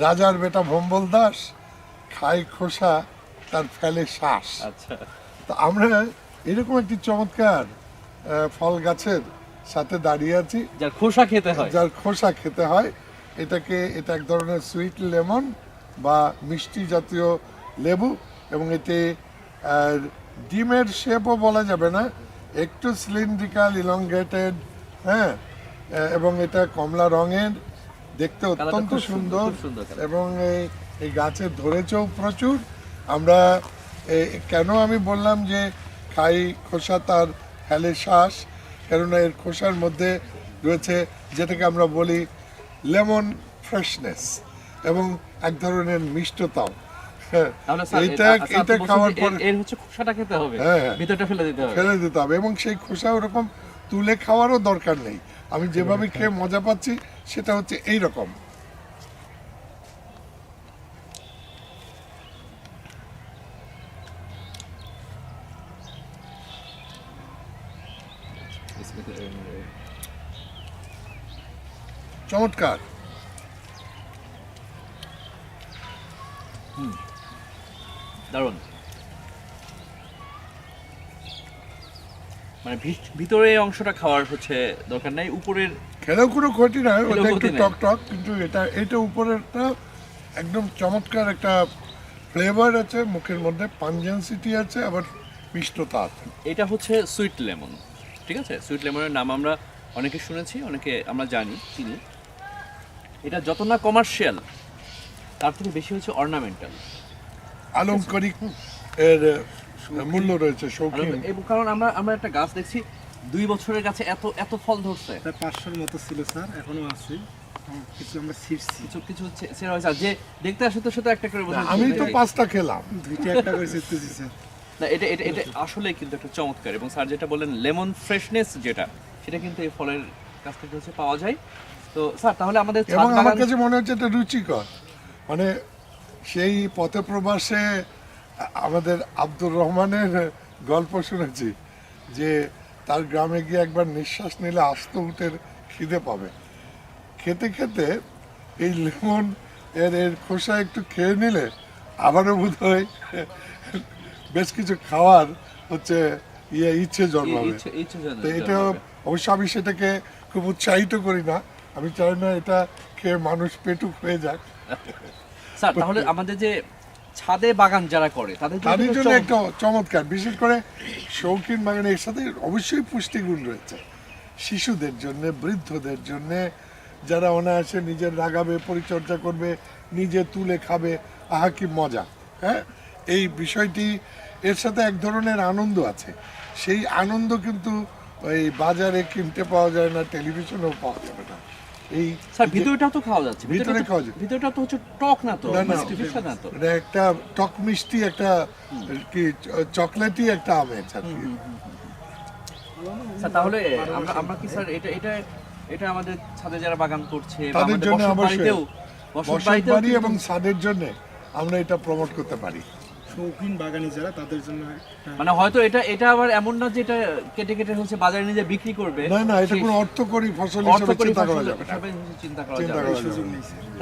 রাজার বেটা ভম্বল দাস, খায় খোসা তার ফেলে শ্বাস। আচ্ছা, তো আমরা এরকম একটি চমৎকার ফল গাছের সাথে দাঁড়িয়ে আছি, যার খোসা খেতে হয়। যার খোসা খেতে হয়। এটা এক ধরনের সুইট লেমন বা মিষ্টি জাতীয় লেবু, এবং এতে ডিমের শেপও বলা যাবে না, একটু সিলিন্ড্রিক্যাল ইলংগেটেড, হ্যাঁ, এবং এটা কমলা রঙের, দেখতে অত্যন্ত খুব সুন্দর, সুন্দর, খুব সুন্দর colour। এবং এই গাছে ধরেছেও প্রচুর। আমরা কেন আমি বললাম যে খাই খোসা তার ফেলে শ্বাস, কেননা এর খোসার মধ্যে রয়েছে যেটাকে আমরা বলি লেমন ফ্রেশনেস এবং এক ধরনের মিষ্টতাও। তাহলে স্যার, এটা আচ্ছা, আপনি বলছেন খাওয়ার যে পর এর হচ্ছে খোসাটা খেতে হবে, হ্যাঁ। ভিতরটা ফেলে দিতে হবে। ফেলে দিতে হবে, এবং সেই খোসা ওরকম তুলে খাওয়ারও দরকার নেই। আমি যেভাবে খেয়ে মজা পাচ্ছি সেটা হচ্ছে এই রকম। চমৎকার। দারুণ। মানে ভিতরে এই অংশটা খাওয়ার হচ্ছে দরকার নাই, উপরের খেলেও কোনো ক্ষতি নাই, খেলেও ওটা একটু ক্ষতি নাই। টক টক, কিন্তু এটা উপরেরটা একদম চমৎকার একটা ফ্লেভার আছে, মুখের মধ্যে পাঞ্জেন্সিটি আছে, আবার মিষ্টতা আছে। এটা হচ্ছে সুইট লেমন, ঠিক আছে? সুইট লেমনের নাম আমরা অনেকে শুনেছি, অনেকে আমরা জানি, চিনি। এটা যত না কমার্শিয়াল, তার থেকে বেশি হচ্ছে অর্নামেন্টাল। আলংকারিক এর মূল্য রয়েছে, শৌখিন। কারণ আমরা একটা গাছ দেখছি 2 বছরের গাছে এত ফল ধরছে। প্রায় 500-র মতো ছিল স্যার, এখনো আছে। কিছু আমরা ছিঁড়ছি, কিছু সেরা হয়েছে। আর যে দেখতে আসে তো সেটা একটা করে বোঝা আমি তো যায়। 5টা খেলাম। 2টা একটা করে ছিঁড়তেছি স্যার। না, এটা আসলে কিন্তু একটা চমৎকার, এবং স্যার যেটা বললেন লেমন ফ্রেশনেস যেটা, সেটা কিন্তু এই ফলের কাছ থেকে হচ্ছে পাওয়া যায়। তো স্যার, তাহলে আমাদের এবং ছাদ আমার বাগান- কাছে মনে হচ্ছে এটা রুচিকর। মানে সেই পথে প্রবাসে আমাদের আব্দুর রহমানের গল্প শুনেছি যে তার গ্রামে গিয়ে একবার নিঃশ্বাস নিলে আস্ত উটের খিদে পাবে। খেতে খেতে এই লেমন এর খোসা একটু খেয়ে নিলে আবারও বোধ হয় বেশ কিছু খাওয়ার হচ্ছে ইচ্ছে জন্মাবে। ইচ্ছে জানে, তো এটা জন্মাবে। অবশ্য আমি সেটাকে খুব উৎসাহিত করি না, আমি চাই না এটা খেয়ে মানুষ পেটুক হয়ে যাক। স্যার, তাহলে আমাদের যে ছাদে বাগান যারা করে তাদের তাদের কিন্তু জন্য একটা চমৎকার, বিশেষ করে শৌখিন বাগানে এর সাথে অবশ্যই পুষ্টিগুণ রয়েছে। শিশুদের জন্য, বৃদ্ধদের জন্য, যারা অনায়াসে নিজের লাগাবে, পরিচর্যা করবে, নিজে তুলে খাবে, আহা কি মজা। হ্যাঁ, এই বিষয়টি, এর সাথে এক ধরনের আনন্দ আছে। সেই আনন্দ কিন্তু ওই বাজারে কিনতে পাওয়া যায় না, টেলিভিশনেও পাওয়া যাবে না। এই স্যার, ভিতরটাও তো খাওয়া যাচ্ছে। ভিতরে খাওয়া যাচ্ছে। ভিতরটা তো হচ্ছে টক না তো, না, না, মিষ্টি না তো। এটা একটা টক মিষ্টি, একটা কি চকলেটই একটা আমেজ আর কি। স্যার, তাহলে আমরা কি স্যার এটা আমাদের ছাদে যারা বাগান করছে বা তাদের আমাদের জন্য বসত অবশ্যই বাড়িতেও বসত বাড়ি এবং ছাদের জন্য আমরা এটা প্রমোট করতে পারি। শৌখিন বাগানি যারা, তাদের জন্য একটা- মানে হয়তো এটা আবার এমন না যে এটা কেটে কেটে হচ্ছে বাজারে নিয়ে বিক্রি করবে। না, এটা কোনো অর্থকরী ফসল হিসেবে অর্থকরী চিন্তা করা ফসল যাবে না। হিসেবে চিন্তা করা চিন্তা যাবে করা না। যাবে সুযোগ না। নেই স্যার।